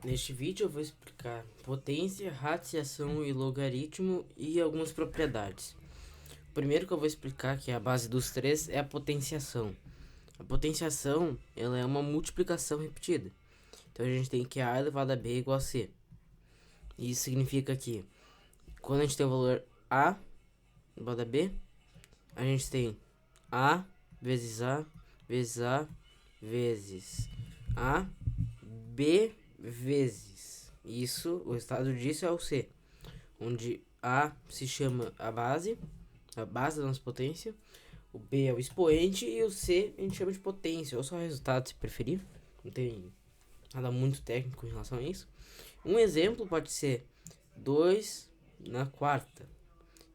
Neste vídeo eu vou explicar potência, radiciação e logaritmo e algumas propriedades. O primeiro que eu vou explicar, que é a base dos três, é a potenciação. A potenciação, ela é uma multiplicação repetida. Então a gente tem que A elevado a B igual a C. Isso significa que quando a gente tem o valor A elevado a B, a gente tem A vezes A vezes A vezes A, B vezes. Isso, o resultado disso é o C, onde A se chama a base da nossa potência, o B é o expoente e o C a gente chama de potência, ou só resultado se preferir. Não tem nada muito técnico em relação a isso. Um exemplo pode ser 2 na quarta.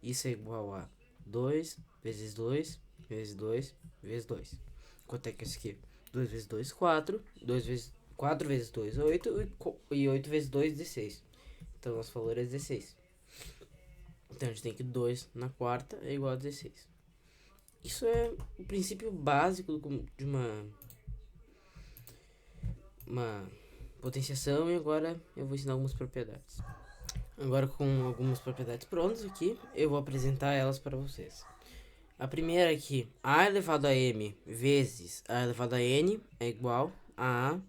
Isso é igual a 2 vezes 2 vezes 2 vezes 2. Quanto é que é isso aqui? 2 vezes 2, 4. 2 vezes 4 vezes 2, 8. E 8 vezes 2, 16. Então, nosso valor é 16. Então, a gente tem que 2 na quarta é igual a 16. Isso é o princípio básico de uma potenciação. E agora eu vou ensinar algumas propriedades. Agora, com algumas propriedades prontas aqui, eu vou apresentar elas para vocês. A primeira aqui, A elevado a M vezes A elevado a N é igual a A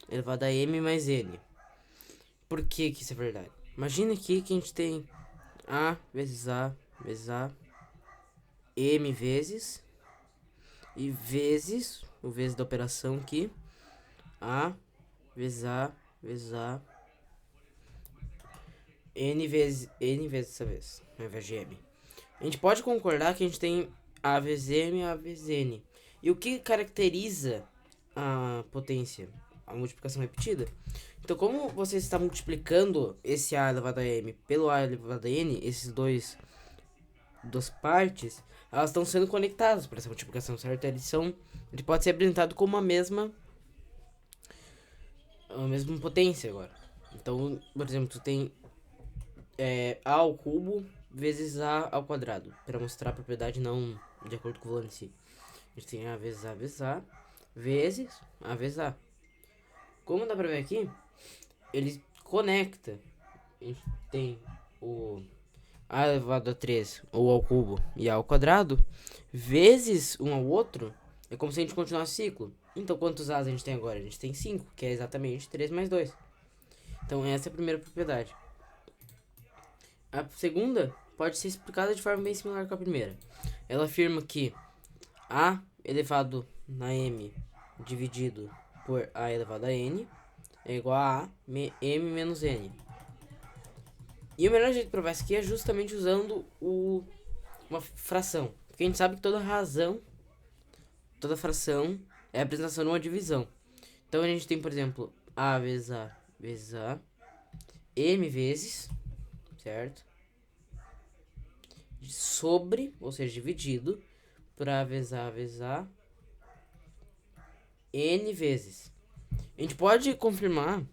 elevado a M mais N. Por que isso é verdade? Imagina aqui que a gente tem A vezes A vezes A, M vezes, e vezes, o vezes da operação aqui, A vezes A vezes A, N vezes dessa vez, ao invés de M. A gente pode concordar que a gente tem A vezes M e A vezes N. E o que caracteriza a potência? A multiplicação repetida. Então, como você está multiplicando esse A elevado a M pelo A elevado a N, esses duas partes, elas estão sendo conectadas para essa multiplicação, certo? Ele pode ser apresentado como a mesma potência agora. Então, por exemplo, tu tem A ao cubo vezes A ao quadrado, para mostrar a propriedade não de acordo com o valor em si. A gente tem A vezes A vezes A vezes A vezes A. Como dá pra ver aqui, ele conecta. A gente tem o A elevado a 3 ou ao cubo e A ao quadrado vezes um ao outro. É como se a gente continuasse o ciclo. Então, quantos A's a gente tem agora? A gente tem 5, que é exatamente 3 mais 2. Então, essa é a primeira propriedade. A segunda pode ser explicada de forma bem similar com a primeira. Ela afirma que A elevado na M dividido por A elevado a N é igual a M menos N. E o melhor jeito de provar isso aqui é justamente usando uma fração. Porque a gente sabe que toda fração é a apresentação de uma divisão. Então a gente tem, por exemplo, A vezes A vezes A, M vezes, certo? Sobre, ou seja, dividido, por A vezes A, N vezes. A gente pode confirmar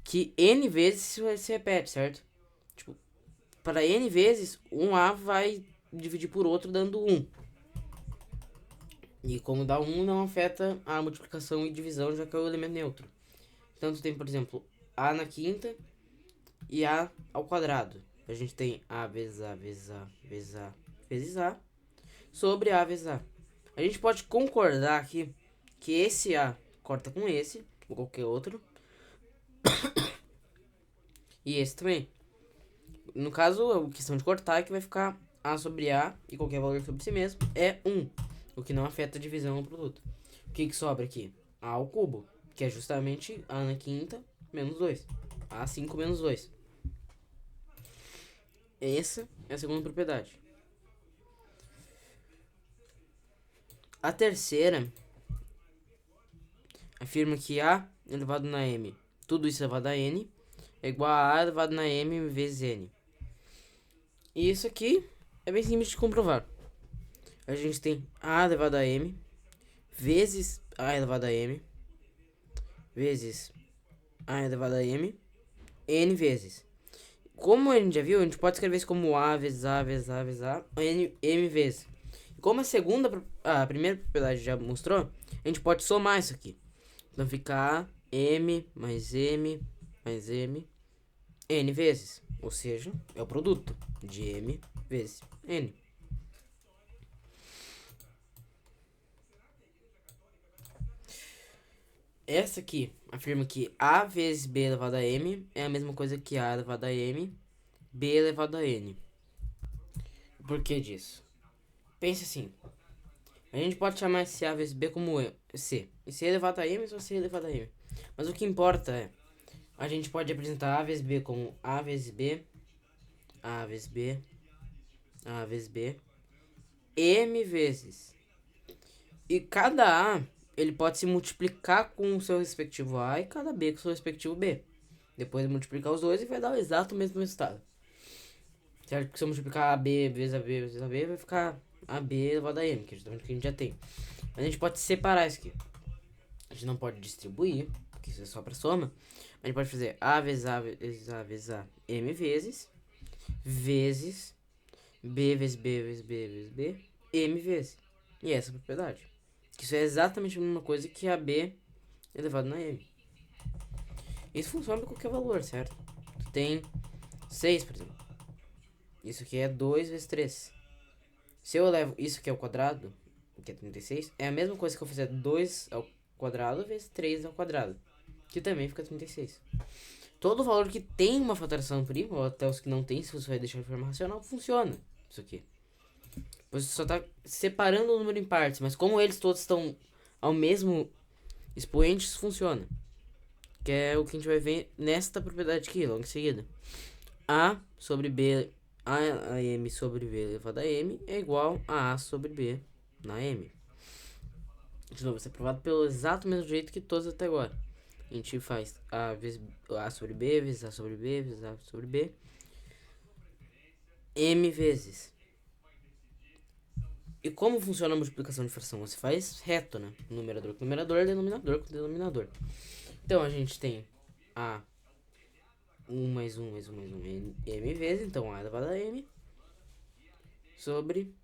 que N vezes se repete, certo? Tipo, para N vezes, um A vai dividir por outro dando 1. E como dá 1, não afeta a multiplicação e divisão, já que é o elemento neutro. Então, tu tem, por exemplo, A na quinta e A ao quadrado. A gente tem A vezes A vezes A vezes A vezes A sobre A vezes A. A gente pode concordar aqui que esse A corta com esse, ou qualquer outro, e esse também. No caso, a questão de cortar é que vai ficar A sobre A e qualquer valor sobre si mesmo é 1, o que não afeta a divisão no produto. O que sobra aqui? A ao cubo, que é justamente A na quinta menos 2. A5 menos 2. Essa é a segunda propriedade. A terceira afirma que A elevado na M, tudo isso elevado a N, é igual a A elevado na M vezes N. E isso aqui é bem simples de comprovar. A gente tem A elevado a M vezes A elevado a M vezes A elevado a M N vezes. Como a gente já viu, a gente pode escrever isso como A vezes A vezes A vezes A N, M vezes. Como a primeira propriedade já mostrou, a gente pode somar isso aqui. Então fica A, M mais M mais m, n vezes. Ou seja, é o produto de m vezes n. Essa aqui afirma que a vezes b elevado a m é a mesma coisa que a elevado a m, b elevado a n. Por que disso? Pense assim. A gente pode chamar esse a vezes b como c. E c elevado a m é só c elevado a m. Mas o que importa é, a gente pode apresentar a vezes b como a vezes b, a vezes b, a vezes b, m vezes. E cada a, ele pode se multiplicar com o seu respectivo a e cada b com o seu respectivo b. Depois multiplicar os dois e vai dar o exato mesmo resultado. Certo? Porque se eu multiplicar AB vezes AB vezes AB, vai ficar AB elevado a M, que é justamente o que a gente já tem. Mas a gente pode separar isso aqui. A gente não pode distribuir, porque isso é só para soma. Mas a gente pode fazer A vezes A vezes A vezes A, M vezes B vezes B vezes B vezes B, M vezes. E essa é a propriedade. Que isso é exatamente a mesma coisa que AB elevado na M. Isso funciona para qualquer valor, certo? Tu tem 6, por exemplo. Isso aqui é 2 vezes 3. Se eu levo isso aqui ao quadrado, que é 36, é a mesma coisa que eu fizer 2 ao quadrado vezes 3 ao quadrado, que também fica 36. Todo valor que tem uma fatorização prima, ou até os que não tem, se você vai deixar de forma racional, funciona. Isso aqui. Você só está separando o número em partes, mas como eles todos estão ao mesmo expoente, isso funciona. Que é o que a gente vai ver nesta propriedade aqui, logo em seguida. A sobre B, a M sobre B elevado a M é igual a A sobre B na M. De novo, isso é provado pelo exato mesmo jeito que todos até agora. A gente faz A vezes A sobre B vezes A sobre B vezes A sobre B, M vezes. E como funciona a multiplicação de fração? Você faz reto, né? Numerador com numerador, denominador com denominador. Então a gente tem A 1 mais 1 mais 1 mais 1 M vezes, então A elevado a M sobre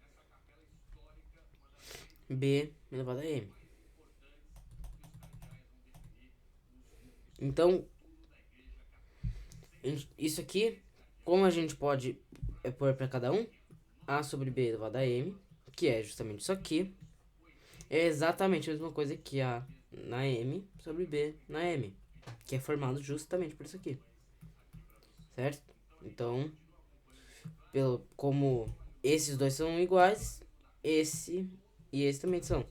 B elevado a M. Então, isso aqui, como a gente pode pôr para cada um, A sobre B elevado a M, que é justamente isso aqui, é exatamente a mesma coisa que A na M sobre B na M, que é formado justamente por isso aqui. Certo? Então, como esses dois são iguais, esse e esse também são.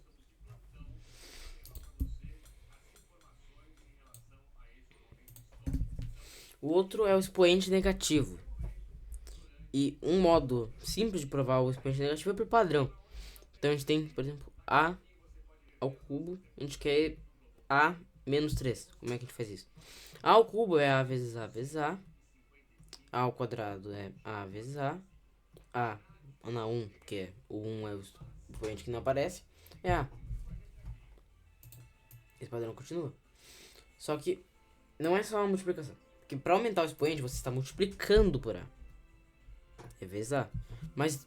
O outro é o expoente negativo. E um modo simples de provar o expoente negativo é por padrão. Então a gente tem, por exemplo, A ao cubo, a gente quer A menos 3. Como é que a gente faz isso? A ao cubo é A vezes A vezes A. A ao quadrado é A vezes A na 1, porque o 1 é o expoente que não aparece, é A. Esse padrão continua. Só que não é só uma multiplicação. Porque para aumentar o expoente, você está multiplicando por A. É vezes A. Mas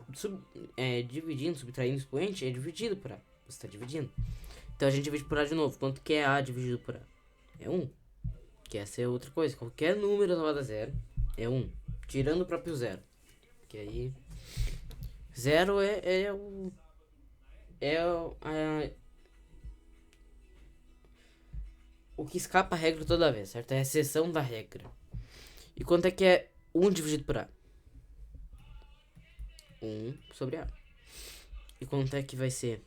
dividindo, subtraindo o expoente, é dividido por A. Você está dividindo. Então a gente divide por A de novo. Quanto que é A dividido por A? É 1. Que essa é outra coisa. Qualquer número elevado a zero é 1. Tirando o próprio zero. Que aí... Zero o que escapa a regra toda vez, certo? É a exceção da regra. E quanto é que é 1 dividido por A? 1 sobre A. E quanto é que vai ser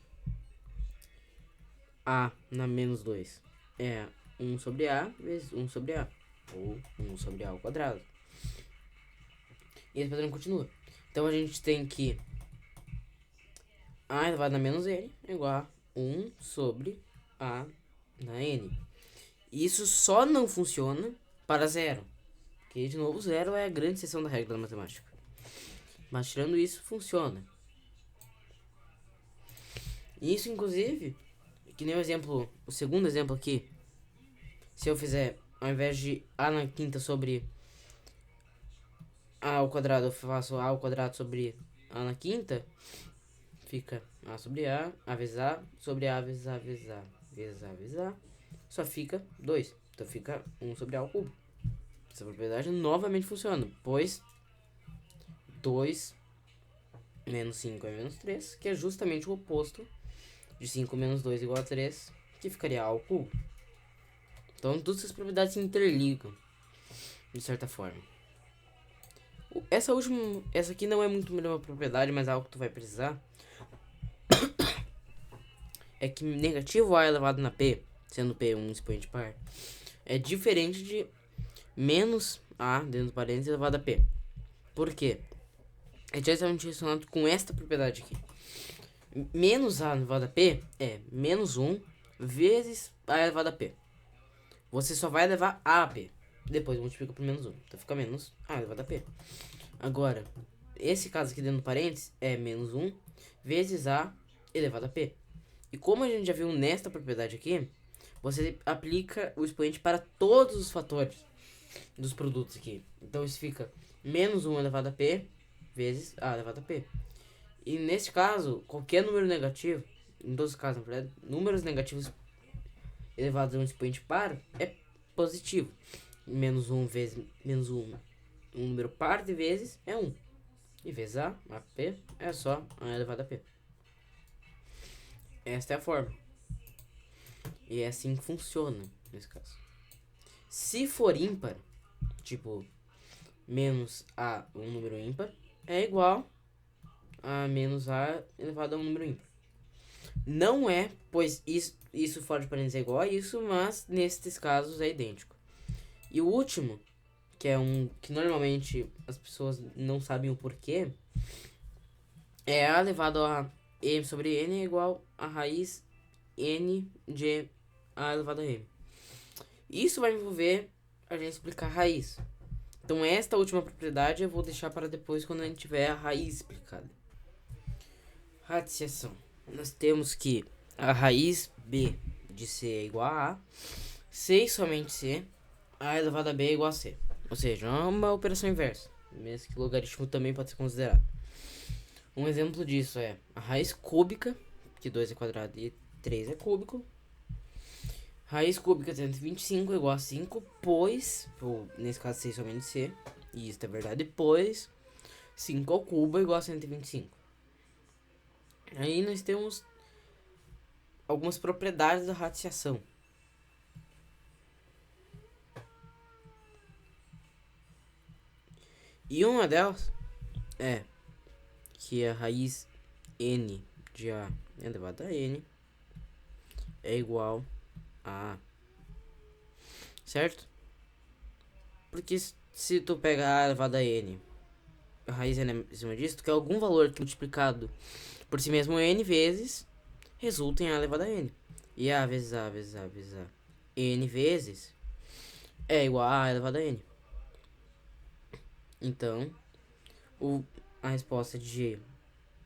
A na menos 2? É 1 sobre A vezes 1 sobre A. Ou 1 sobre A ao quadrado. E esse padrão continua. Então a gente tem que A elevado a menos N é igual a 1 sobre A na N. E isso só não funciona para zero. Porque, de novo, zero é a grande exceção da regra da matemática. Mas tirando isso, funciona. E isso, inclusive, que nem o exemplo, o segundo exemplo aqui. Se eu fizer, ao invés de A na quinta sobre A ao quadrado, eu faço A ao quadrado sobre A na quinta. Fica A sobre A vezes A, sobre A vezes A vezes A, vezes A vezes A. Só fica 2. Então fica 1 sobre A ao cubo. Essa propriedade novamente funciona, pois 2 menos 5 é menos 3, que é justamente o oposto de 5 menos 2 igual a 3, que ficaria A ao cubo. Então todas essas propriedades se interligam, de certa forma. Essa aqui não é muito uma propriedade, mas é algo que tu vai precisar. É que negativo A elevado na P, sendo P um expoente par, é diferente de menos A dentro do parênteses elevado a P. Por quê? É diretamente relacionado com esta propriedade aqui. Menos A elevado a P é menos 1 vezes A elevado a P. Você só vai levar A a P. Depois multiplica por menos 1. Então fica menos A elevado a P. Agora, esse caso aqui dentro do parênteses é menos 1 vezes A elevado a P. E como a gente já viu nesta propriedade aqui, você aplica o expoente para todos os fatores dos produtos aqui. Então isso fica menos 1 elevado a P vezes A elevado a P. E nesse caso, qualquer número negativo, em todos os casos, na verdade, números negativos elevados a um expoente par é positivo. Menos 1 vezes menos 1, um número par de vezes é 1. E vezes a P é só A elevado a P. Esta é a forma. E é assim que funciona nesse caso. Se for ímpar, tipo menos A um número ímpar, é igual a menos A elevado a um número ímpar. Não é, pois isso fora de parênteses é igual a isso, mas nestes casos é idêntico. E o último, que é um que normalmente as pessoas não sabem o porquê, é A elevado a M sobre N é igual a raiz N de A elevado a M. Isso vai envolver a gente explicar a raiz. Então esta última propriedade eu vou deixar para depois, quando a gente tiver a raiz explicada. Radiciação. Nós temos que a raiz B de C é igual a A, C e somente C, A elevado a B é igual a C. Ou seja, é uma operação inversa, mesmo que o logaritmo também pode ser considerado. Um exemplo disso é a raiz cúbica, que 2 é quadrado e 3 é cúbico. Raiz cúbica de 125 é igual a 5, pois, ou nesse caso C somente C, e isso é verdade, pois 5 ao cubo é igual a 125. Aí nós temos algumas propriedades da radiciação. E uma delas é que a raiz N de A elevado a N é igual a A. Certo? Porque se tu pega A elevado a N, a raiz N em cima disso, tu quer algum valor que multiplicado por si mesmo N vezes resulta em A elevado a N. E A vezes A vezes A vezes A N vezes é igual a A elevado a N. Então, a resposta de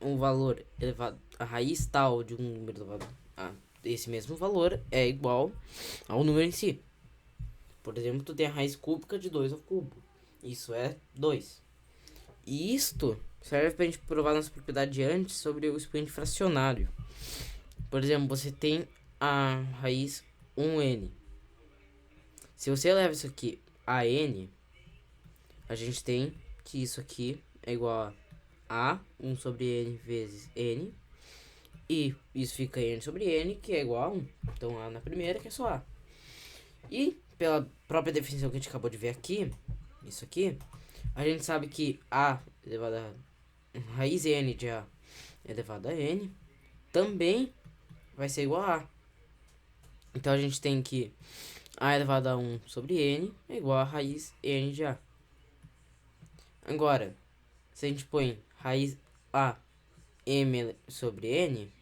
um valor elevado, a raiz tal de um número elevado a esse mesmo valor é igual ao número em si. Por exemplo, tu tem a raiz cúbica de 2 ao cubo. Isso é 2. E isto serve para a gente provar nossa propriedade de antes sobre o expoente fracionário. Por exemplo, você tem a raiz 1n. Se você leva isso aqui a n, a gente tem que isso aqui é igual a 1 sobre n vezes n. E isso fica n sobre n, que é igual a 1. Então A na primeira, que é só A. E pela própria definição que a gente acabou de ver aqui, isso aqui, a gente sabe que A elevado a raiz n de A elevado a n também vai ser igual a A. Então a gente tem que A elevado a 1 sobre n é igual a raiz n de A. Agora, se a gente põe raiz A m sobre n,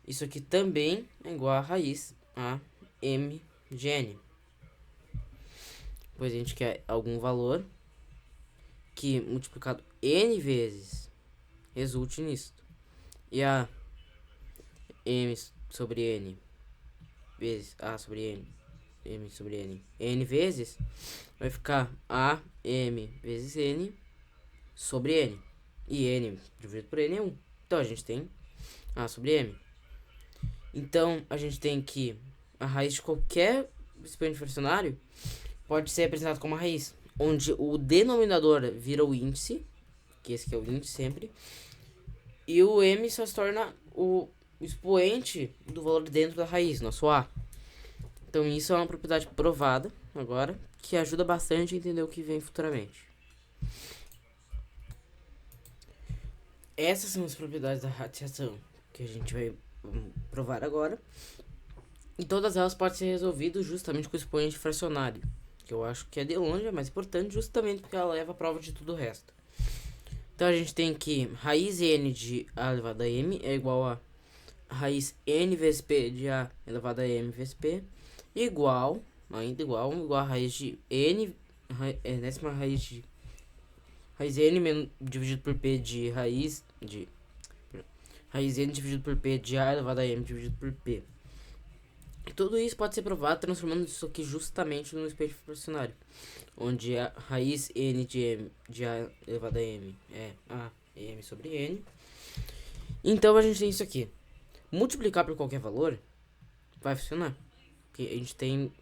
isso aqui também é igual a raiz A m de n. Pois a gente quer algum valor que multiplicado n vezes resulte nisso. E a m sobre n vezes A sobre n, m sobre n vezes, vai ficar a m vezes n sobre n. E n dividido por n é 1. Então a gente tem A sobre m. Então a gente tem que a raiz de qualquer expoente fracionário pode ser apresentado como uma raiz, onde o denominador vira o índice, que esse aqui é o índice sempre, e o m só se torna o expoente do valor dentro da raiz, nosso a. Então isso é uma propriedade provada agora, que ajuda bastante a entender o que vem futuramente. Essas são as propriedades da radiação que a gente vai provar agora. E todas elas podem ser resolvidas justamente com o expoente fracionário, que eu acho que é de longe a mais importante, justamente porque ela leva a prova de tudo o resto. Então a gente tem que raiz n de a elevado a m é igual a raiz n vezes p de a elevado a m vezes p, igual a raiz de n, décima raiz de raiz n dividido por p de raiz n dividido por p de a elevado a m dividido por p. Tudo isso pode ser provado transformando isso aqui justamente no expoente fracionário, onde a raiz n de m de a elevado a m é a m sobre n. Então a gente tem isso aqui. Multiplicar por qualquer valor vai funcionar. Porque a gente tem...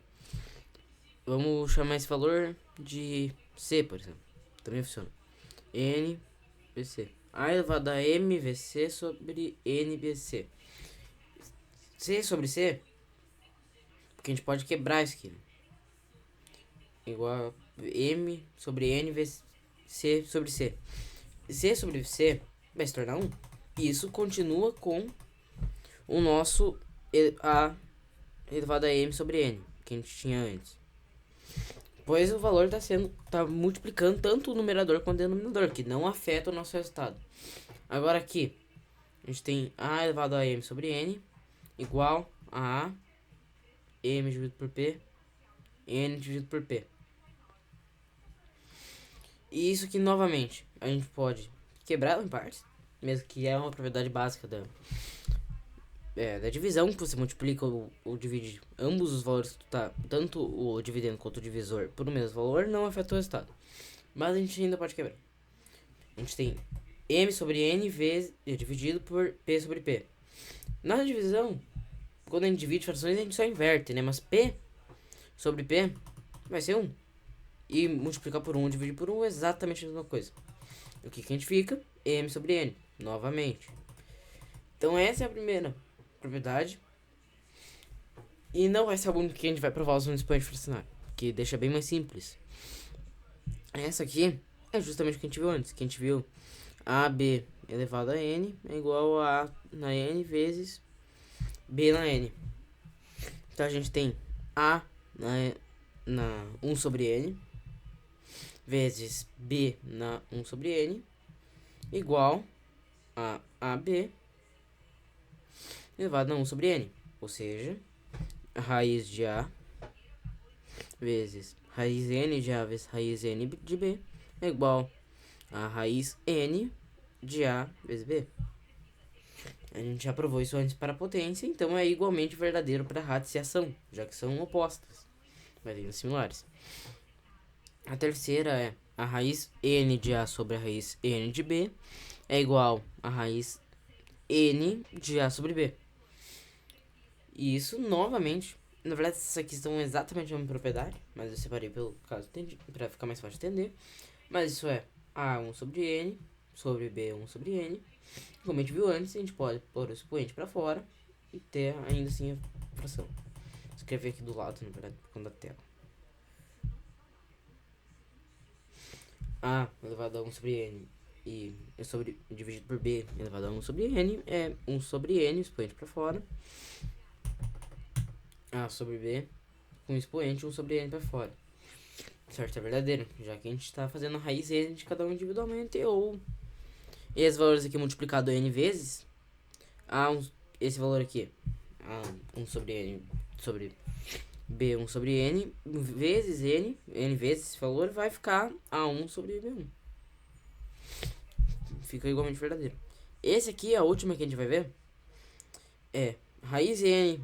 Vamos chamar esse valor de c, por exemplo. Também funciona. N vezes c. A elevado a m vezes c sobre n vezes c. C sobre c... Porque a gente pode quebrar isso aqui. Igual a m sobre n vezes c sobre c. C sobre c vai se tornar 1. E isso continua com o nosso a elevado a m sobre n, que a gente tinha antes. Pois o valor tá multiplicando tanto o numerador quanto o denominador, que não afeta o nosso resultado. Agora aqui, a gente tem a elevado a m sobre n igual a m dividido por p, n dividido por p. E isso aqui, novamente, a gente pode quebrar em partes, mesmo que é uma propriedade básica da divisão, que você multiplica ou divide ambos os valores que tu tá, tanto o dividendo quanto o divisor, por o mesmo valor, não afeta o resultado. Mas a gente ainda pode quebrar. A gente tem m sobre n vezes, dividido por p sobre p. Na divisão, quando a gente divide frações, a gente só inverte, né? Mas p sobre p vai ser 1. E multiplicar por 1 dividir por 1 é exatamente a mesma coisa. O que a gente fica? M sobre n, novamente. Então essa é a primeira propriedade. E não vai ser a única que a gente vai provar usando o expoente fracionário, que deixa bem mais simples. Essa aqui é justamente o que a gente viu antes. Que a gente viu AB elevado a n é igual a na n vezes B na n. Então a gente tem A na 1 sobre n vezes B na 1 sobre n igual a AB elevado a 1 sobre n. Ou seja, a raiz de A vezes raiz n de A vezes raiz n de B é igual a raiz n de A vezes B. A gente já provou isso antes para a potência, então é igualmente verdadeiro para a radiciação, já que são opostas, mas ainda similares. A terceira é a raiz n de A sobre a raiz n de B é igual a raiz n de A sobre B. E isso, novamente, na verdade, essas aqui são exatamente a mesma propriedade, mas eu separei pelo caso para ficar mais fácil de entender. Mas isso é A1 sobre N sobre B1 sobre N. Como a gente viu antes, a gente pode pôr o expoente para fora e ter ainda assim a fração. Vou escrever aqui do lado, na verdade, por conta da tela. A elevado a 1 sobre N e dividido por B elevado a 1 sobre N é 1 sobre N, expoente para fora. A sobre B com expoente 1 sobre N para fora. Certo, é verdadeiro, já que a gente está fazendo a raiz n de cada um individualmente, ou esses valores aqui multiplicado n vezes esse valor aqui, A1 sobre N sobre B1 sobre N vezes N vezes esse valor vai ficar A1 sobre B1. Fica igualmente verdadeiro. Esse aqui, a última que a gente vai ver, é raiz n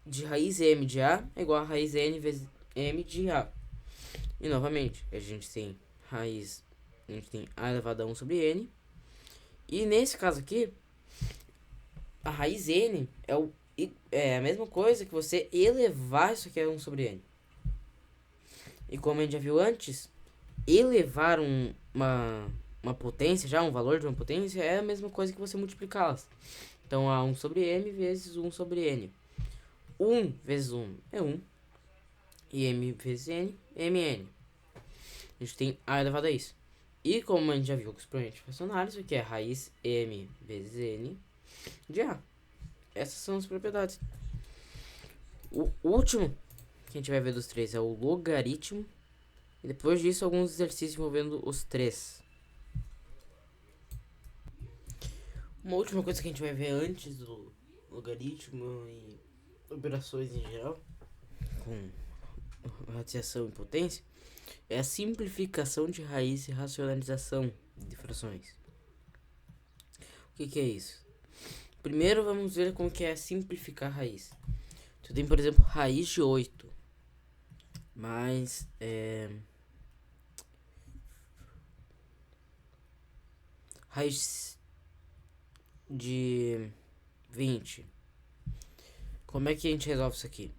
de raiz m de A é igual a raiz n vezes m de A. E novamente, a gente tem A elevado a 1 sobre N. E nesse caso aqui, a raiz N é a mesma coisa que você elevar isso aqui a 1 sobre N. E como a gente já viu antes, elevar uma potência, já um valor de uma potência, é a mesma coisa que você multiplicá-las. Então, a 1 sobre m vezes 1 sobre n. 1 vezes 1 é 1. E m vezes n, mn. A gente tem a elevado a isso. E como a gente já viu com os expoentes fracionários, isso aqui é raiz m vezes n de a. Essas são as propriedades. O último que a gente vai ver dos três é o logaritmo. E depois disso, alguns exercícios envolvendo os três. Uma última coisa que a gente vai ver antes do logaritmo e operações em geral, com radiação e potência, é a simplificação de raiz e racionalização de frações. O que é isso? Primeiro vamos ver como que é simplificar a raiz. Tu tem, por exemplo, raiz de 8 mais raiz de 20. Como é que a gente resolve isso aqui?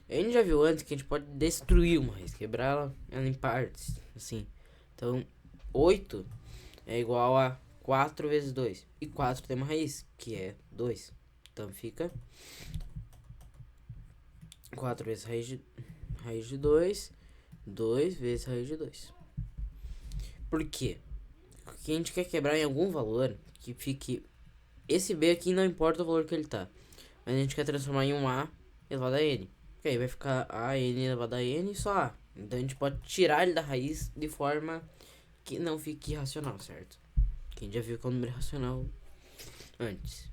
A gente já viu antes que a gente pode destruir uma raiz, quebrar ela em partes, assim. Então, 8 é igual a 4 vezes 2. E 4 tem uma raiz, que é 2. Então, fica 4 vezes raiz de 2, 2 vezes raiz de 2. Por quê? Porque a gente quer quebrar em algum valor que fique... Esse b aqui não importa o valor que ele tá. Mas a gente quer transformar em um a elevado a n. Que aí vai ficar a n elevado a n e só a. Então a gente pode tirar ele da raiz de forma que não fique irracional, certo? Quem já viu que é um número racional antes.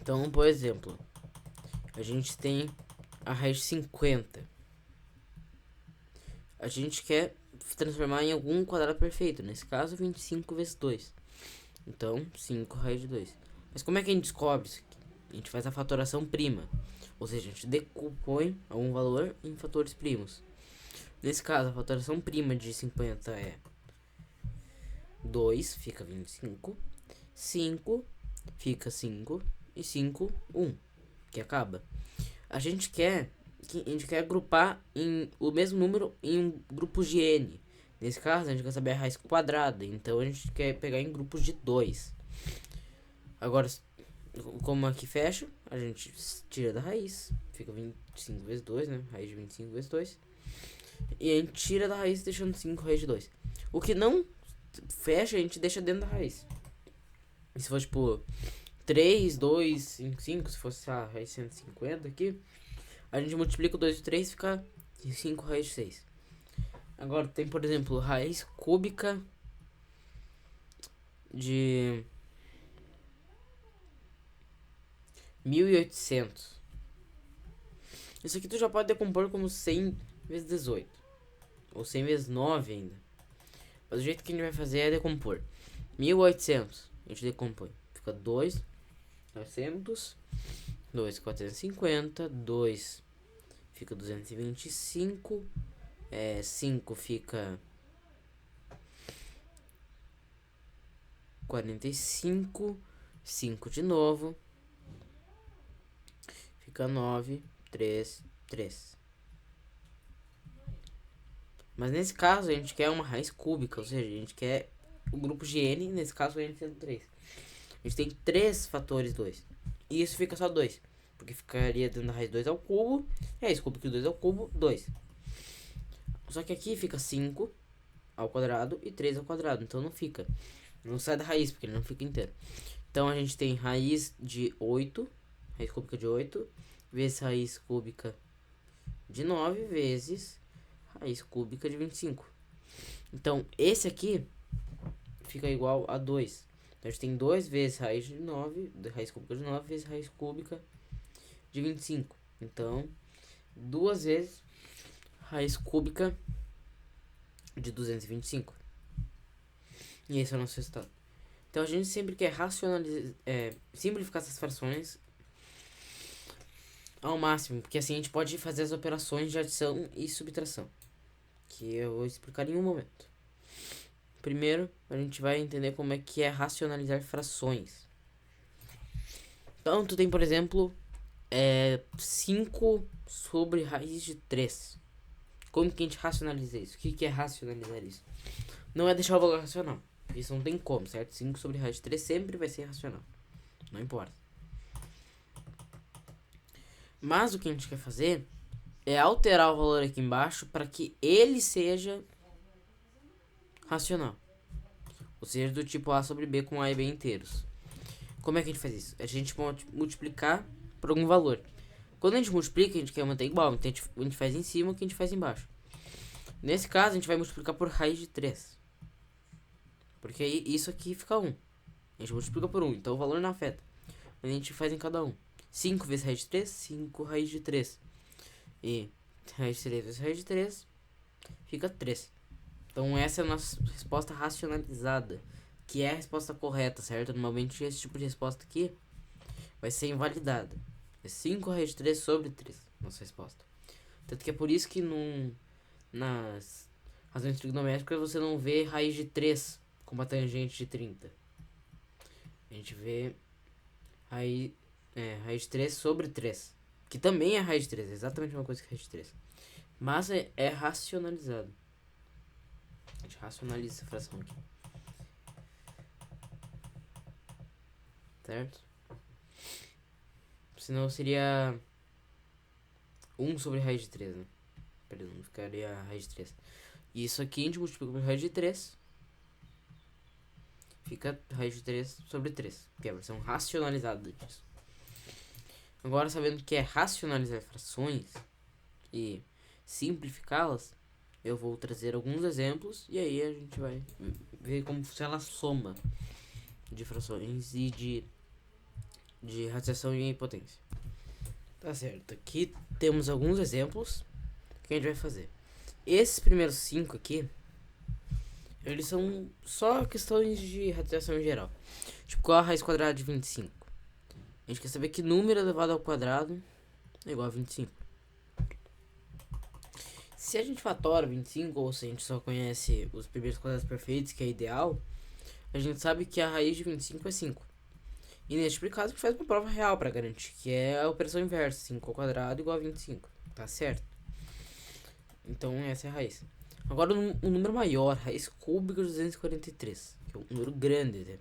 Então, por exemplo, a gente tem a raiz de 50. A gente quer transformar em algum quadrado perfeito. Nesse caso, 25 vezes 2. Então, 5 raiz de 2. Mas como é que a gente descobre isso aqui? A gente faz a fatoração prima. Ou seja, a gente decompõe algum valor em fatores primos. Nesse caso, a fatoração prima de 50 é 2, fica 25. 5 fica 5. E 5, 1, que acaba. A gente quer agrupar o mesmo número em grupos de n. Nesse caso, a gente quer saber a raiz quadrada. Então, a gente quer pegar em grupos de 2. Agora, como aqui fecha, a gente tira da raiz. Fica 25 vezes 2, né? Raiz de 25 vezes 2. E a gente tira da raiz deixando 5 raiz de 2. O que não fecha, a gente deixa dentro da raiz. E se for tipo 3, 2, 5, 5, se fosse a raiz 150 aqui, a gente multiplica o 2 e 3 e fica 5 raiz de 6. Agora tem, por exemplo, raiz cúbica de 1800. Isso aqui tu já pode decompor como 100 vezes 18. Ou 100 vezes 9 ainda. Mas o jeito que a gente vai fazer é decompor. 1800, a gente decompõe. Fica 2, 900, 2, 450, 2 fica 225, 5 fica 45, 5 de novo, fica 9, 3, 3. Mas nesse caso a gente quer uma raiz cúbica, ou seja, a gente quer o grupo de n, nesse caso n sendo 3. A gente tem 3 fatores 2. E isso fica só 2. Porque ficaria dentro da raiz 2 ao cubo. E a raiz cúbica de 2 ao cubo, 2. Só que aqui fica 5 ao quadrado e 3 ao quadrado. Então não fica. Não sai da raiz, porque ele não fica inteiro. Então a gente tem raiz de 8. Raiz cúbica de 8. Vezes raiz cúbica de 9. Vezes raiz cúbica de 25. Então esse aqui fica igual a 2. Então a gente tem 2 vezes raiz de 9, raiz cúbica de 9 vezes raiz cúbica de 25. Então, 2 vezes raiz cúbica de 225. E esse é o nosso resultado. Então a gente sempre quer simplificar essas frações ao máximo, porque assim a gente pode fazer as operações de adição e subtração, que eu vou explicar em um momento. Primeiro, a gente vai entender como é que é racionalizar frações. Então, tu tem, por exemplo, 5 sobre raiz de 3. Como que a gente racionaliza isso? O que é racionalizar isso? Não é deixar o valor racional. Isso não tem como, certo? 5 sobre raiz de 3 sempre vai ser racional. Não importa. Mas o que a gente quer fazer é alterar o valor aqui embaixo para que ele seja racional. Ou seja, do tipo A sobre B com A e B inteiros. Como é que a gente faz isso? A gente pode multiplicar por algum valor. Quando a gente multiplica, a gente quer manter igual. Então a gente faz em cima o que a gente faz embaixo. Nesse caso, a gente vai multiplicar por raiz de 3. Porque aí isso aqui fica 1. A gente multiplica por 1, então o valor não afeta. A gente faz em cada um. 5 vezes raiz de 3, 5 raiz de 3. E raiz de 3 vezes raiz de 3 fica 3. Então essa é a nossa resposta racionalizada, que é a resposta correta, certo? Normalmente esse tipo de resposta aqui vai ser invalidada. É 5 raiz de 3 sobre 3, nossa resposta. Tanto que é por isso que nas razões trigonométricas você não vê raiz de 3 com uma tangente de 30. A gente vê raiz de 3 sobre 3, que também é raiz de 3, é exatamente uma coisa que raiz de 3. Mas é racionalizado. A gente racionaliza essa fração aqui. Certo? Senão seria 1 sobre raiz de 3, né? Perdão, ficaria raiz de 3. E isso aqui a gente multiplica por raiz de 3. Fica raiz de 3 sobre 3, que é a versão racionalizada disso. Agora, sabendo que é racionalizar frações e simplificá-las, eu vou trazer alguns exemplos e aí a gente vai ver como funciona a soma de frações e de radiação e potência. Tá certo, aqui temos alguns exemplos que a gente vai fazer. Esses primeiros 5 aqui, eles são só questões de radiação em geral. Tipo, qual a raiz quadrada de 25? A gente quer saber que número elevado ao quadrado é igual a 25. Se a gente fatora 25, ou se a gente só conhece os primeiros quadrados perfeitos, que é ideal, a gente sabe que a raiz de 25 é 5. E neste tipo de caso, a gente faz uma prova real para garantir, que é a operação inversa, 5 ao quadrado igual a 25. Tá certo? Então essa é a raiz. Agora o número maior, raiz cúbica de 243, que é um número grande, né?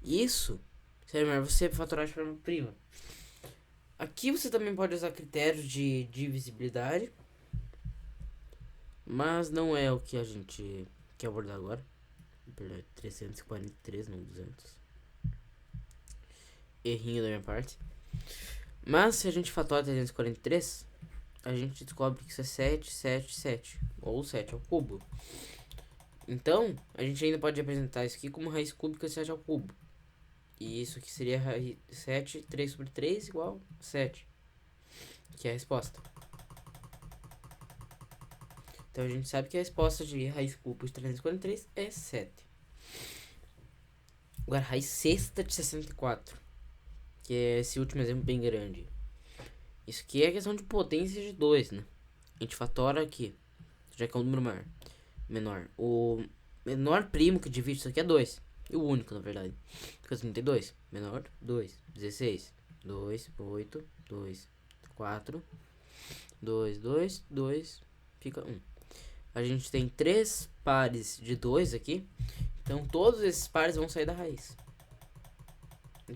Isso seria melhor você fatorar de forma prima. Aqui você também pode usar critérios de divisibilidade, mas não é o que a gente quer abordar agora. 343, não 200. Errinho da minha parte. Mas se a gente fatora 343, a gente descobre que isso é 7, 7, 7. Ou 7 ao cubo. Então, a gente ainda pode representar isso aqui como raiz cúbica 7 ao cubo. E isso aqui seria raiz 7, 3 sobre 3 igual a 7. Que é a resposta. Então a gente sabe que a resposta de raiz cúbica de 343 é 7. Agora, raiz sexta de 64. Que é esse último exemplo bem grande. Isso aqui é questão de potência de 2, né? A gente fatora aqui, já que é um número menor. O menor primo que divide isso aqui é 2. E o único, na verdade. Porque 32. Menor, 2. 16. 2, 8, 2, 4, 2, 2, 2. Fica 1. A gente tem 3 pares de 2 aqui. Então todos esses pares vão sair da raiz.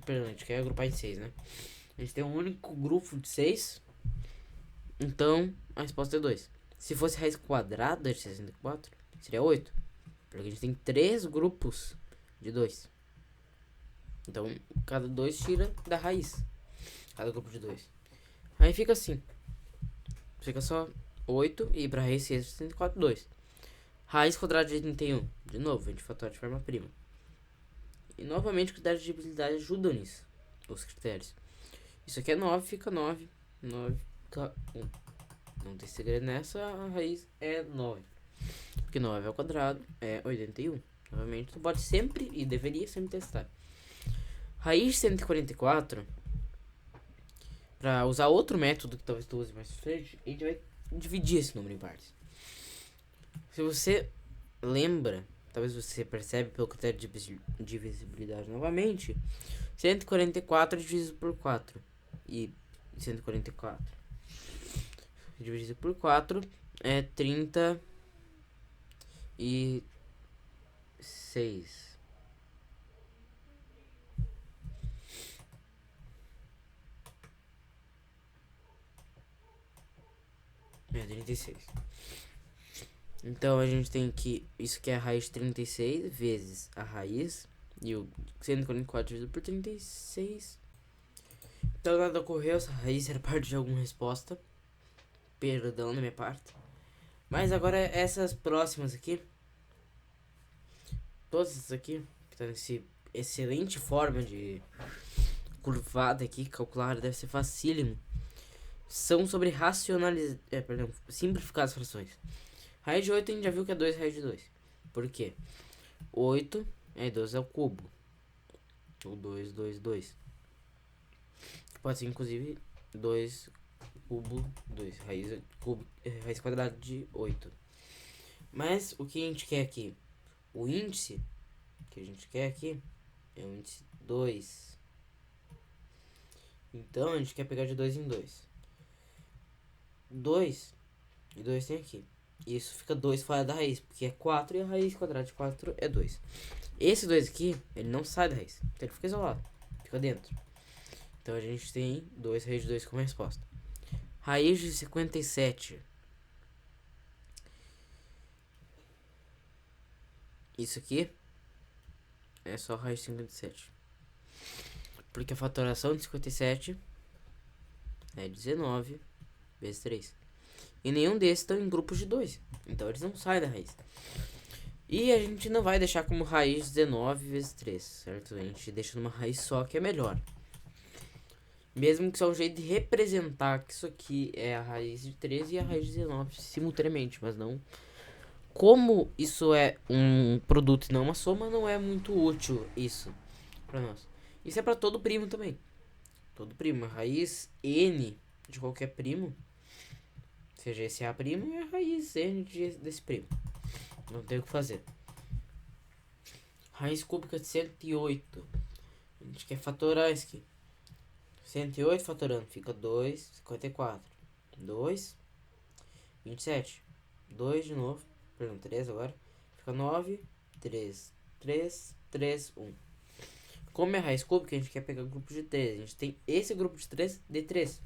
Perdão, a gente quer agrupar em 6, né? A gente tem um único grupo de 6. Então a resposta é 2. Se fosse raiz quadrada de 64, seria 8. Porque a gente tem 3 grupos de 2. Então cada 2 tira da raiz. Cada grupo de 2. Aí fica assim. Fica só 8 e para raiz 6 de 64, 2. Raiz quadrada de 31. De novo, a gente fatora de forma prima. E novamente o critério de divisibilidade ajuda nisso. Os critérios. Isso aqui é 9, fica 9. 9 fica 1. Não tem segredo nessa, a raiz é 9. Porque 9 ao quadrado é 81. Novamente, tu pode sempre e deveria sempre testar. Raiz de 144. Para usar outro método que talvez tu use mais frente, a gente vai dividir esse número em partes. Se você lembra, talvez você percebe pelo critério de divisibilidade novamente, 144 é dividido por 4. E 144 dividido por 4 é 36. É 36. Então a gente tem que isso aqui é a raiz de 36 vezes a raiz e o 144 dividido por 36. Então nada ocorreu, essa raiz era parte de alguma resposta. Perdão da minha parte. Mas agora essas próximas aqui, todas essas aqui, que estão nesse excelente forma de curvada aqui, calcular, deve ser facílimo. São sobre simplificar as frações. Raiz de 8 a gente já viu que é 2 raiz de 2. Por quê? 8 é 2 ao cubo. Ou 2, 2, 2. Pode ser inclusive 2 cubo 2. Raiz quadrada de 8. Mas o que a gente quer aqui? O índice que a gente quer aqui é o índice 2. Então a gente quer pegar de 2 em 2. 2 e 2 tem aqui. Isso fica 2 fora da raiz, porque é 4 e a raiz quadrada de 4 é 2. Esse 2 aqui, ele não sai da raiz, então ele fica isolado, fica dentro. Então a gente tem 2 raiz de 2 como resposta. Raiz de 57. Isso aqui é só raiz de 57. Porque a fatoração de 57 é 19 vezes 3. E nenhum desses estão em grupos de 2. Então eles não saem da raiz. E a gente não vai deixar como raiz 19 vezes 3, certo? A gente deixa numa raiz só que é melhor. Mesmo que seja um jeito de representar que isso aqui é a raiz de 13 e a raiz de 19 simultaneamente. Mas não... Como isso é um produto e não uma soma, não é muito útil isso pra nós. Isso é pra todo primo também. Todo primo. A raiz n de qualquer primo, seja esse A' é a raiz n desse primo. Não tem o que fazer. Raiz cúbica de 108. A gente quer fatorar isso aqui. 108 fatorando fica 2, 54. 2, 27. 2 de novo. Perdão, 3 agora. Fica 9, 3, 3, 3, 1. Como é raiz cúbica, a gente quer pegar o grupo de 3. A gente tem esse grupo de 3 de 3.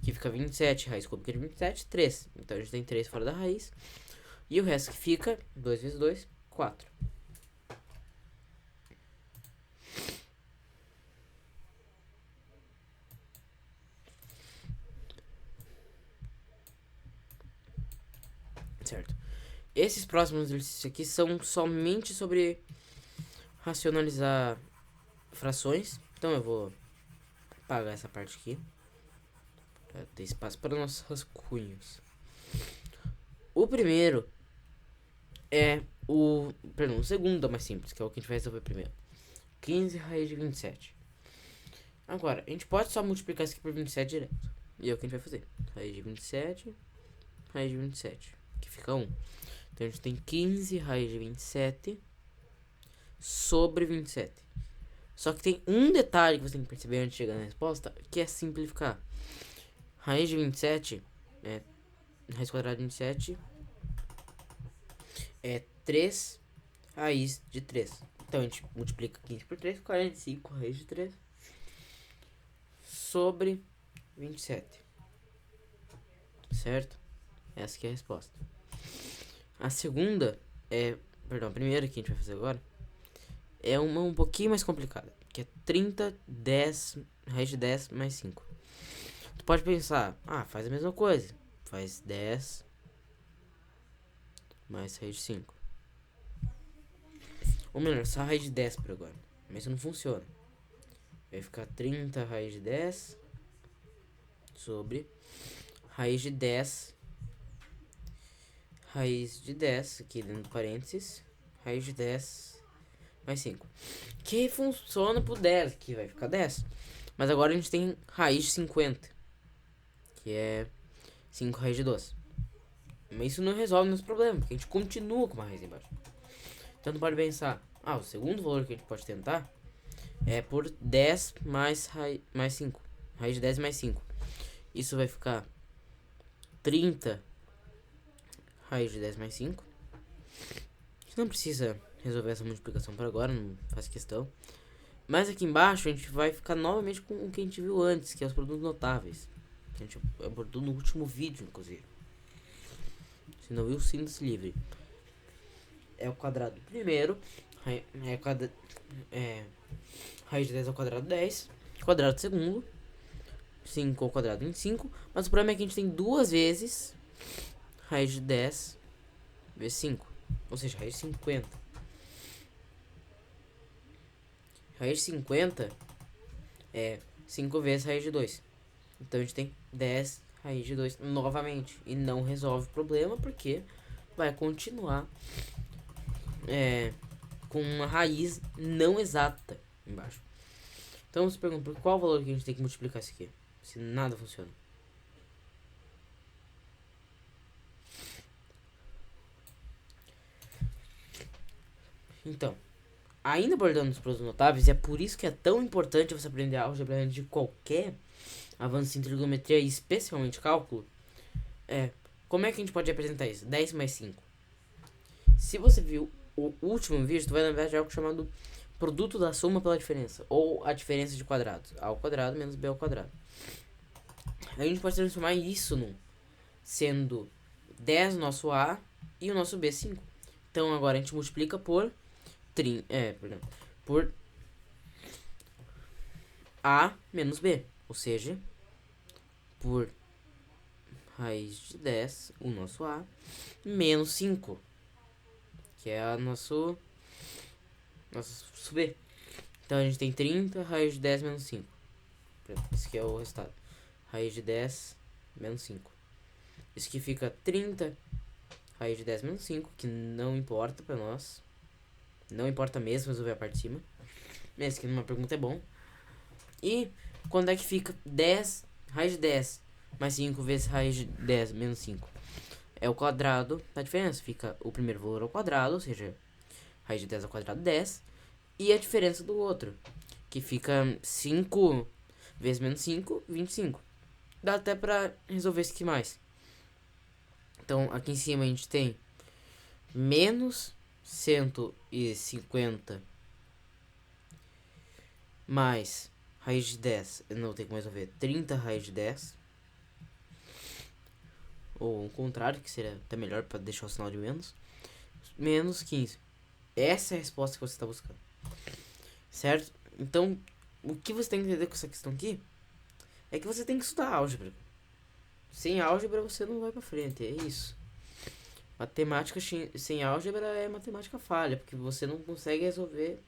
Que fica 27, raiz cúbica de 27, 3. Então a gente tem 3 fora da raiz. E o resto que fica, 2 vezes 2, 4. Certo. Esses próximos exercícios aqui são somente sobre racionalizar frações. Então eu vou apagar essa parte aqui para ter espaço para nossos rascunhos. O primeiro é o segundo é mais simples, que é o que a gente vai resolver primeiro. 15 raiz de 27. Agora, a gente pode só multiplicar isso aqui por 27 direto. E é o que a gente vai fazer. Raiz de 27, raiz de 27, que fica 1. Então a gente tem 15 raiz de 27 sobre 27. Só que tem um detalhe que você tem que perceber antes de chegar na resposta, que é simplificar. Raiz de 27 é raiz quadrada de 27 é 3 raiz de 3. Então a gente multiplica 15 por 3, 45 raiz de 3 sobre 27. Certo? Essa aqui é a resposta. A segunda é... Perdão, a primeira que a gente vai fazer agora é uma um pouquinho mais complicada, que é 30, 10, raiz de 10 mais 5. Tu pode pensar, faz a mesma coisa. Faz 10 mais raiz de 5. Ou melhor, só raiz de 10 por agora. Mas isso não funciona. Vai ficar 30 raiz de 10 sobre raiz de 10. Raiz de 10, aqui dentro do parênteses. Raiz de 10 mais 5. Que funciona pro 10, que vai ficar 10. Mas agora a gente tem raiz de 50, que é 5 raiz de 12. Mas isso não resolve nosso problema, porque a gente continua com uma raiz embaixo. Então tu pode pensar, o segundo valor que a gente pode tentar é por 10 mais 5. Raiz de 10 mais 5. Isso vai ficar 30 raiz de 10 mais 5. A gente não precisa resolver essa multiplicação por agora, não faz questão. Mas aqui embaixo a gente vai ficar novamente com o que a gente viu antes, que é os produtos notáveis. Que a gente abordou no último vídeo, inclusive. Se não viu, sinta-se livre. É o quadrado primeiro, raiz de 10 ao quadrado 10, quadrado segundo, 5 ao quadrado 25, mas o problema é que a gente tem duas vezes raiz de 10 vezes 5, ou seja, raiz de 50. Raiz de 50 é 5 vezes raiz de 2. Então a gente tem 10 raiz de 2 novamente. E não resolve o problema porque vai continuar com uma raiz não exata embaixo. Então você pergunta por qual valor que a gente tem que multiplicar isso aqui, se nada funciona. Então, ainda abordando os produtos notáveis, é por isso que é tão importante você aprender álgebra antes de qualquer avanço em trigonometria e especialmente cálculo. Como é que a gente pode apresentar isso? 10 mais 5. Se você viu o último vídeo, tu vai lembrar de algo chamado produto da soma pela diferença, ou a diferença de quadrados, a ao quadrado menos b ao quadrado. A gente pode transformar isso num sendo 10 nosso a e o nosso b 5. Então agora a gente multiplica por por a menos b, ou seja, por raiz de 10, o nosso a, menos 5, que é a nosso b. Então a gente tem 30, raiz de 10 menos 5. Esse aqui é o resultado. Raiz de 10 menos 5. Isso aqui fica 30, raiz de 10 menos 5, que não importa pra nós. Não importa mesmo resolver a parte de cima. Esse aqui numa pergunta é bom. E quando é que fica 10, raiz de 10 mais 5 vezes raiz de 10 menos 5? É o quadrado da diferença. Fica o primeiro valor ao quadrado, ou seja, raiz de 10 ao quadrado 10. E a diferença do outro, que fica 5 vezes menos 5, 25. Dá até pra resolver isso aqui mais. Então, aqui em cima a gente tem menos 150 mais raiz de 10. Eu não tenho como resolver. 30 raiz de 10. Ou o contrário, que seria até melhor para deixar o sinal de menos. Menos 15. Essa é a resposta que você está buscando. Certo? Então, o que você tem que entender com essa questão aqui é que você tem que estudar álgebra. Sem álgebra você não vai pra frente, é isso. Matemática sem álgebra é matemática falha, porque você não consegue resolver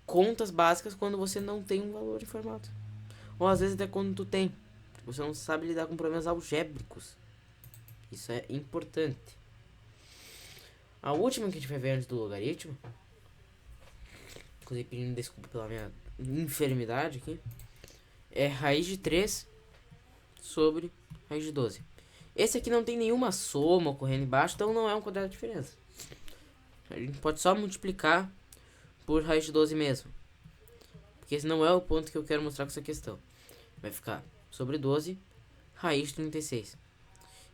contas básicas quando você não tem um valor informado. Ou às vezes até quando tu tem. Você não sabe lidar com problemas algébricos. Isso é importante. A última que a gente vai ver antes do logaritmo, inclusive pedindo desculpa pela minha enfermidade aqui, é raiz de 3 sobre raiz de 12. Esse aqui não tem nenhuma soma ocorrendo embaixo, então não é um quadrado de diferença. A gente pode só multiplicar por raiz de 12 mesmo. Porque esse não é o ponto que eu quero mostrar com essa questão. Vai ficar sobre 12, raiz de 36.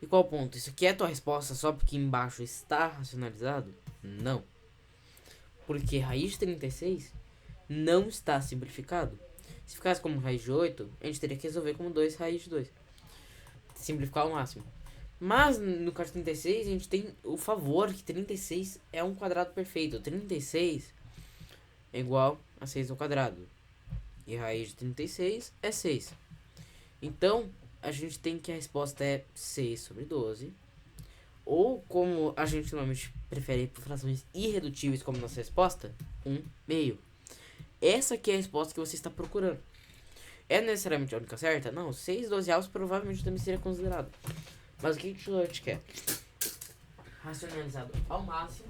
E qual ponto? Isso aqui é a tua resposta só porque embaixo está racionalizado? Não. Porque raiz de 36 não está simplificado. Se ficasse como raiz de 8, a gente teria que resolver como 2 raiz de 2. Simplificar ao máximo. Mas no caso de 36, a gente tem o favor que 36 é um quadrado perfeito. 36 é igual a 6 ao quadrado. E raiz de 36 é 6. Então, a gente tem que a resposta é 6 sobre 12. Ou, como a gente normalmente prefere por frações irredutíveis como nossa resposta, 1/2. Essa aqui é a resposta que você está procurando. É necessariamente a única certa? Não, 6 12avos provavelmente também seria considerado. Mas o que a gente quer? Racionalizado ao máximo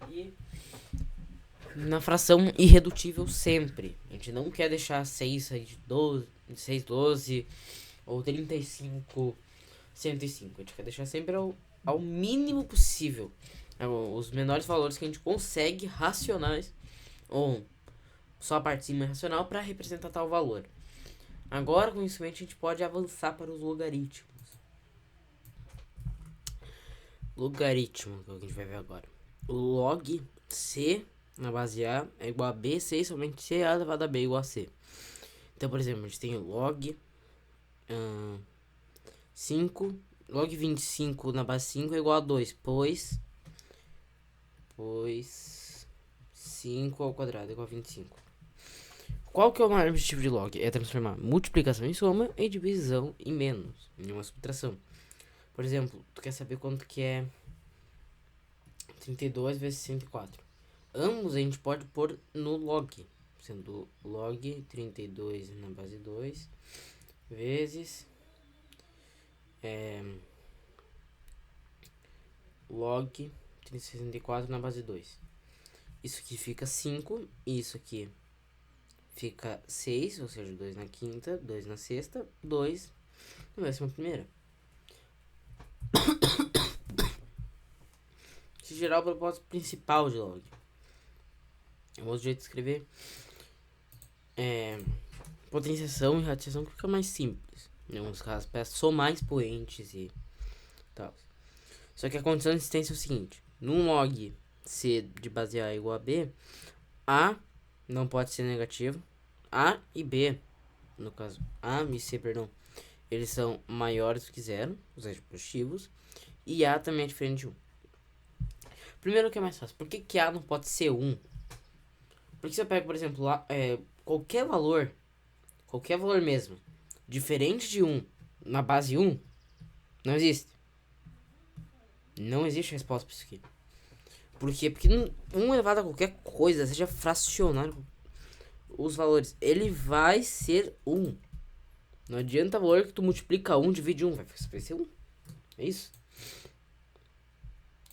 e na fração irredutível sempre. A gente não quer deixar 6 de 12, 6 12 ou 35 105. A gente quer deixar sempre ao mínimo possível. Os menores valores que a gente consegue racionais ou só a parte de cima é racional para representar tal valor. Agora, com isso a gente pode avançar para os logaritmos. logaritmo, que é o que a gente vai ver agora. O log C na base A é igual a B, C, somente C, A elevado a B é igual a C. Então, por exemplo, a gente tem o log 5, log 25 na base 5 é igual a 2, pois 5 ao quadrado é igual a 25. Qual que é o maior objetivo de log? É transformar multiplicação em soma e divisão em menos, em uma subtração. Por exemplo, tu quer saber quanto que é 32 vezes 104. Ambos a gente pode pôr no log, sendo log 32 na base 2 vezes log 64 na base 2. Isso aqui fica 5 e isso aqui fica 6, ou seja, 2 na quinta, 2 na sexta, 2 na 11ª. Esse geral é o propósito principal de log. É um outro jeito de escrever. Potenciação e radiação que fica mais simples. Em alguns casos, para somar expoentes e tal. Só que a condição de existência é o seguinte: num log C de base A igual a B, A não pode ser negativo. A e B, no caso A e C, perdão, eles são maiores do que zero, ou seja, positivos. E A também é diferente de 1. Primeiro, o que é mais fácil? Por que A não pode ser 1? Porque se eu pego, por exemplo, qualquer valor mesmo, diferente de 1 na base 1, não existe. Não existe resposta para isso aqui. Por quê? Porque 1 elevado a qualquer coisa, seja fracionário, os valores, ele vai ser 1. Não adianta o valor que tu multiplica 1, divide 1, vai ser 1. É isso.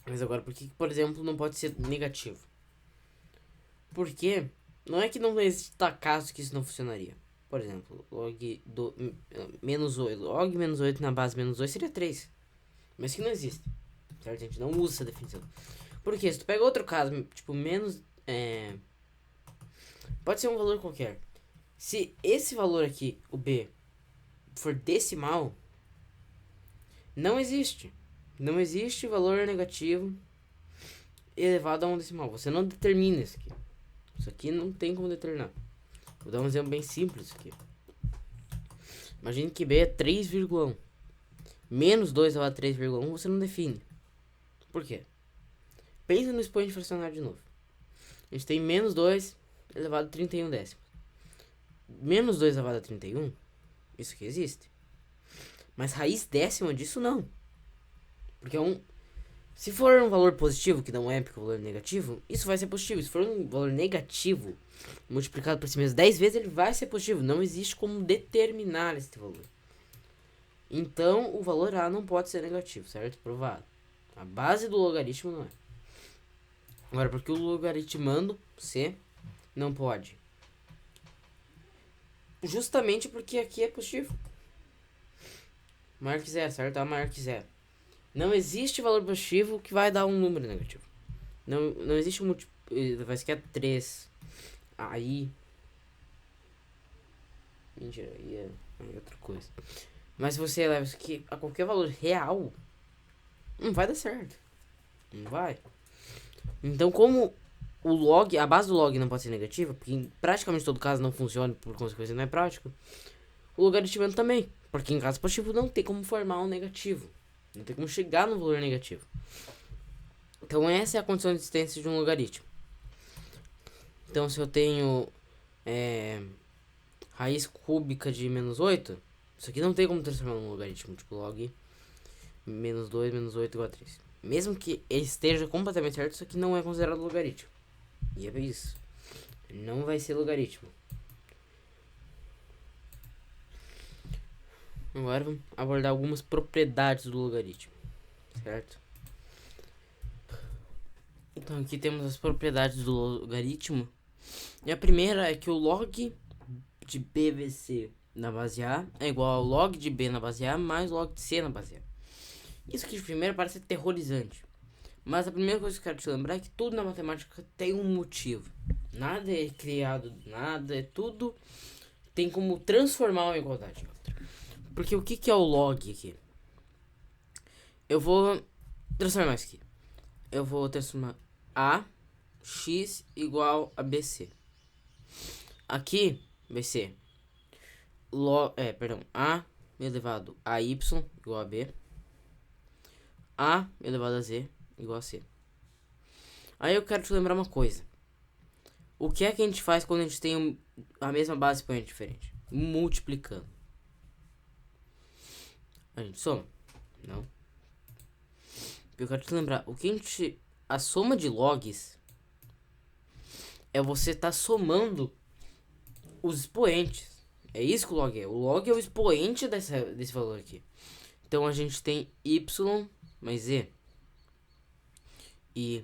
Mas agora, por que, por exemplo, não pode ser negativo? Porque não é que não existe caso que isso não funcionaria. Por exemplo, menos 8. Log menos 8 na base menos 2 seria 3. Mas que não existe. Certo? A gente não usa essa definição. Porque se tu pega outro caso, tipo, menos... pode ser um valor qualquer. Se esse valor aqui, o B, for decimal, não existe. Não existe valor negativo elevado a um decimal. Você não determina isso aqui. Isso aqui não tem como determinar. Vou dar um exemplo bem simples aqui. Imagine que B é 3,1. Menos 2 elevado a 3,1 você não define. Por quê? Pensa no expoente fracionário de novo. A gente tem menos 2 elevado a 31 décimos. Menos 2 elevado a 31, isso aqui existe. Mas raiz décima disso não. Porque se for um valor positivo, que não é porque é um valor negativo, isso vai ser positivo. Se for um valor negativo, multiplicado por si mesmo 10 vezes, ele vai ser positivo. Não existe como determinar esse valor. Então, o valor A não pode ser negativo, certo? Provado. A base do logaritmo não é. Agora, porque o logaritmando C não pode? Justamente porque aqui é positivo. Maior que zero, certo? A maior que zero. Não existe valor positivo que vai dar um número negativo. Não existe vai ser que é 3. Aí. Mentira, aí é outra coisa. Mas se você leva isso aqui a qualquer valor real, não vai dar certo. Não vai. Então, como a base do log não pode ser negativa, porque em praticamente todo caso não funciona, por consequência não é prático, o logaritmando também. Porque em caso positivo não tem como formar um negativo. Não tem como chegar no valor negativo. Então essa é a condição de existência de um logaritmo. Então se eu tenho raiz cúbica de menos 8, isso aqui não tem como transformar num logaritmo. Tipo log menos 2 menos 8 igual a 3. Mesmo que ele esteja completamente certo, isso aqui não é considerado logaritmo. E é isso. Não vai ser logaritmo. Agora vamos abordar algumas propriedades do logaritmo, certo? Então aqui temos as propriedades do logaritmo. E a primeira é que o log de B vezes C na base A é igual ao log de B na base A mais log de C na base A. Isso aqui de primeira parece aterrorizante. Mas a primeira coisa que eu quero te lembrar é que tudo na matemática tem um motivo. Nada é criado do nada, é tudo tem como transformar uma igualdade em outra. Porque o que é o log aqui? Eu vou transformar isso aqui. Eu vou transformar a x igual a bc. Aqui vai ser a elevado a y igual a b, a elevado a z igual a c. Aí eu quero te lembrar uma coisa. O que é que a gente faz quando a gente tem a mesma base expoente diferente? Multiplicando. A gente soma? Não. Eu quero te lembrar, a soma de logs é você tá somando os expoentes. É isso que o log é. O log é o expoente desse valor aqui. Então a gente tem y mais z e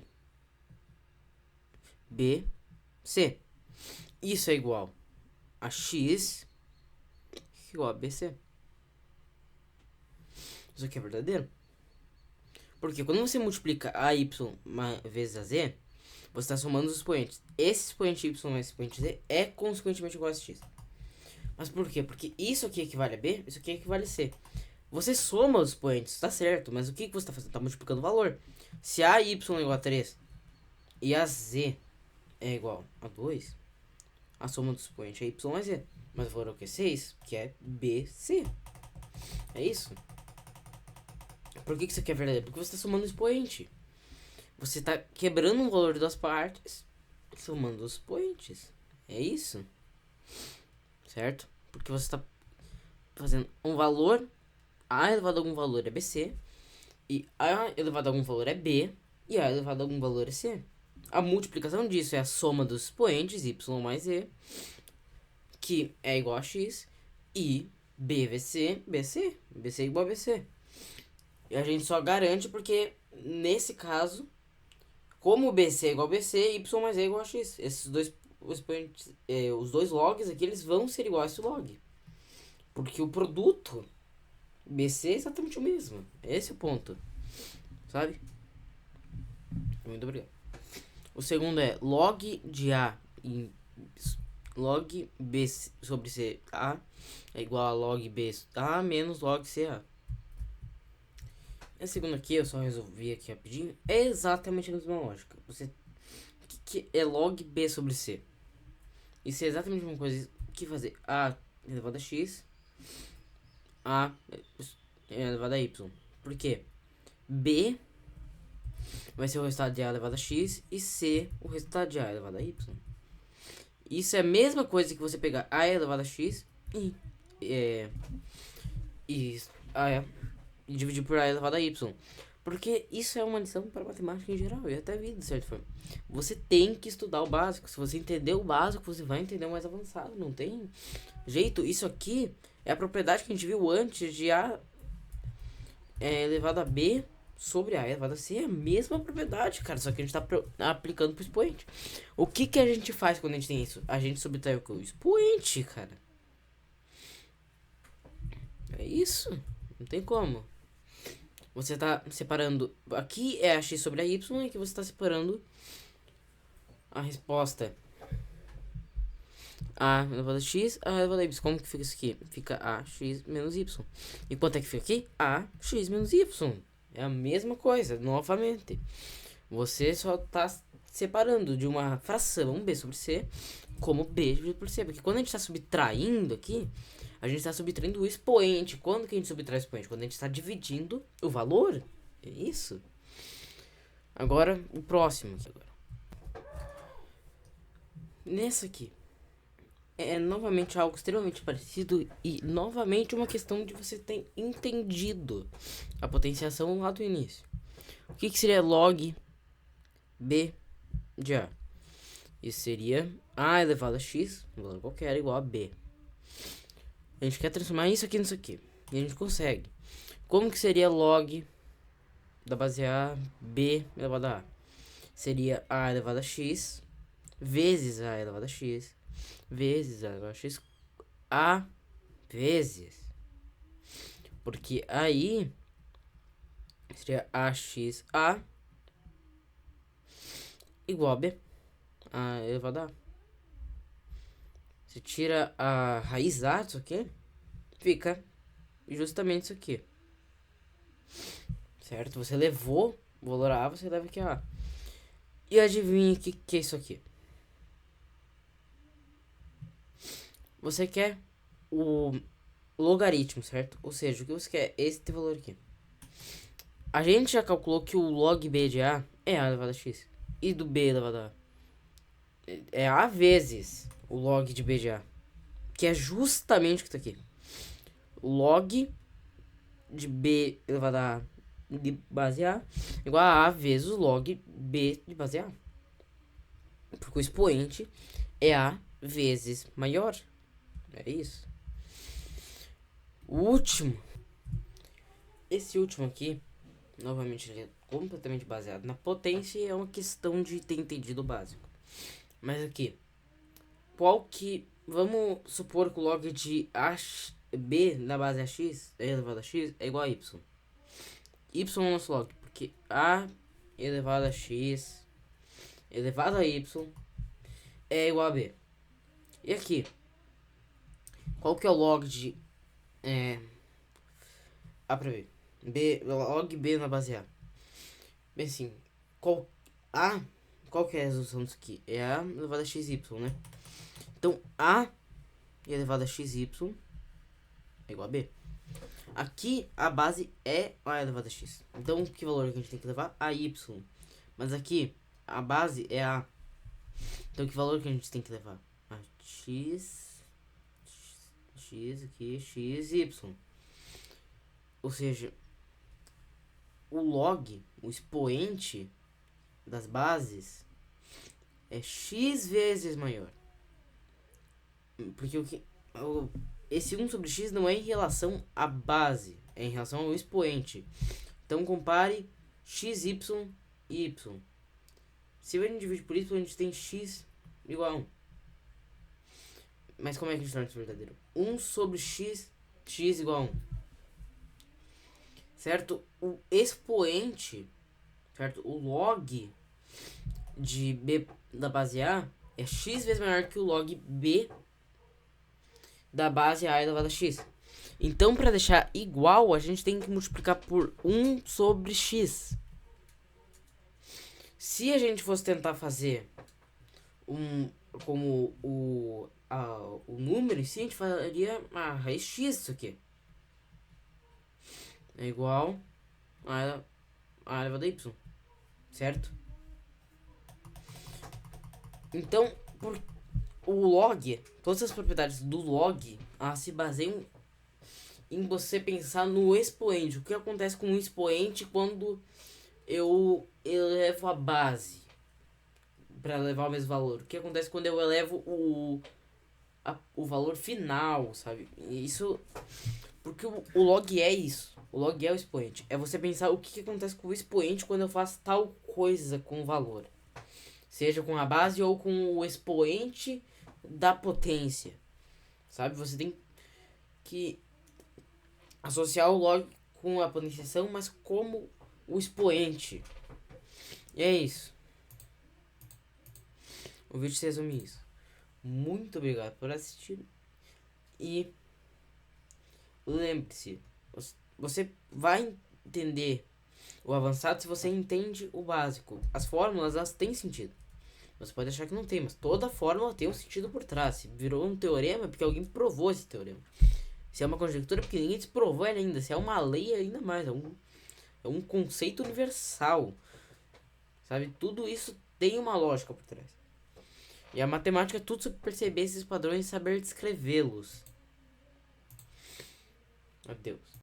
b, c. Isso é igual a x igual a bc. Isso aqui é verdadeiro. Porque quando você multiplica a y vezes a z, você está somando os expoentes. Esse expoente y mais expoente z é consequentemente igual a x. Mas por quê? Porque isso aqui equivale a b, isso aqui equivale a c. Você soma os expoentes, tá certo, mas o que você está fazendo? Está multiplicando o valor. Se a y é igual a 3 e a z é igual a 2, a soma dos expoentes é y mais z. Mas o valor é o que? 6, que é bc. É isso. Por que isso aqui é verdadeiro? Porque você está somando o expoente. Você está quebrando um valor das partes, somando os expoentes. É isso. Certo? Porque você está fazendo um valor, a elevado a algum valor é bc, e a elevado a algum valor é b, e a elevado a algum valor é c. A multiplicação disso é a soma dos expoentes, y mais z, que é igual a x, e b vezes c, bc, bc igual a bc. E a gente só garante porque, nesse caso, como BC é igual a BC, Y mais E é igual a X. Esses dois expoentes, os dois logs aqui, eles vão ser iguais a esse log. Porque o produto BC é exatamente o mesmo. Esse é o ponto. Sabe? Muito obrigado. O segundo é log de A em log B sobre C A é igual a log B A menos log CA. Esse segundo aqui, eu só resolvi aqui rapidinho. É exatamente a mesma lógica. Que é log B sobre C. Isso é exatamente a mesma coisa que fazer A elevado a X, A elevado a Y. Por quê? B vai ser o resultado de A elevado a X e C o resultado de A elevado a Y. Isso é a mesma coisa que você pegar A elevado a X e dividir por A elevado a Y. Porque isso é uma lição para matemática em geral e até vida, de certa forma. Você tem que estudar o básico. Se você entender o básico, você vai entender o mais avançado. Não tem jeito. Isso aqui é a propriedade que a gente viu antes de A elevado a B sobre A elevado a C. É a mesma propriedade, cara. Só que a gente está aplicando para o expoente. O que a gente faz quando a gente tem isso? A gente subtrai o que? O expoente, cara. É isso. Não tem como. Você está separando... Aqui é a x sobre a y e aqui você está separando a resposta a elevado a x, a elevado a y. Como que fica isso aqui? Fica a x menos y. E quanto é que fica aqui? A x menos y. É a mesma coisa, novamente. Você só está separando de uma fração b sobre c como b dividido por c. Porque quando a gente está subtraindo aqui, a gente está subtraindo o expoente. Quando que a gente subtrai o expoente? Quando a gente está dividindo o valor. É isso. Agora, o próximo. Nessa aqui. É novamente algo extremamente parecido. E novamente uma questão de você ter entendido a potenciação lá do início. O que seria log b de a? Isso seria a elevado a x, um valor qualquer, igual a b. A gente quer transformar isso aqui nisso aqui. E a gente consegue. Como que seria log da base A, B elevado a A? Seria A elevado a X vezes A elevado a X vezes A elevado a X A vezes. Porque aí seria AXA igual a B. A elevado a A. Você tira a raiz A disso aqui, fica justamente isso aqui. certo? Você levou o valor A, você leva aqui A. E adivinha o que é isso aqui? Você quer o logaritmo, certo? Ou seja, o que você quer é este valor aqui. A gente já calculou que o log B de A é A elevado a X. E do B elevado a A é A vezes o log de B de A. Que é justamente o que tá aqui. O log de B elevado a A de base A igual a A vezes o log B de base A. Porque o expoente é A vezes maior. É isso. O último. Esse último aqui, novamente, ele é completamente baseado na potência e é uma questão de ter entendido o básico. Mas aqui, qual que... Vamos supor que o log de B na base AX elevado a X é igual a Y. Y é o nosso log, porque A elevado a X elevado a Y é igual a B. E aqui, qual que é o log de... A pra B? Log B na base A. Bem assim, qual que é a resolução disso aqui? É A elevado a XY, né? Então, A elevado a XY é igual a B. Aqui, a base é A elevado a X. Então, que valor que a gente tem que levar? A Y. Mas aqui, a base é A. Então, que valor que a gente tem que levar? A X aqui, X, Y. Ou seja, o log, o expoente das bases é X vezes maior. Porque esse 1 sobre X não é em relação à base, é em relação ao expoente. Então compare x, y e y. Se a gente divide por y, a gente tem x igual a 1. Mas como é que a gente torna isso verdadeiro? 1 sobre x, x igual a 1. Certo? O expoente, certo? O log de b da base A é x vezes maior que o log b da base A elevado a x. Então, para deixar igual, a gente tem que multiplicar por 1 sobre x. Se a gente fosse tentar fazer como o número em si, a gente faria a raiz x isso aqui. É igual a elevado a y. Certo? Então, o log, todas as propriedades do log, se baseiam em você pensar no expoente. O que acontece com o expoente quando eu elevo a base para levar o mesmo valor? O que acontece quando eu elevo o valor final, sabe? Isso porque o log é isso. O log é o expoente. É você pensar o que acontece com o expoente quando eu faço tal coisa com o valor. Seja com a base ou com o expoente da potência. Sabe? Você tem que associar o log com a potenciação, mas como o expoente. E é isso. O vídeo se resume isso. Muito obrigado por assistir. E lembre-se, você vai entender o avançado se você entende o básico. As fórmulas, elas têm sentido. Você pode achar que não tem, mas toda fórmula tem um sentido por trás. Se virou um teorema é porque alguém provou esse teorema. Se é uma conjectura, porque ninguém se provou ela ainda. Se é uma lei, ainda mais. É um conceito universal. Sabe? Tudo isso tem uma lógica por trás. E a matemática é tudo sobre perceber esses padrões e saber descrevê-los. Adeus.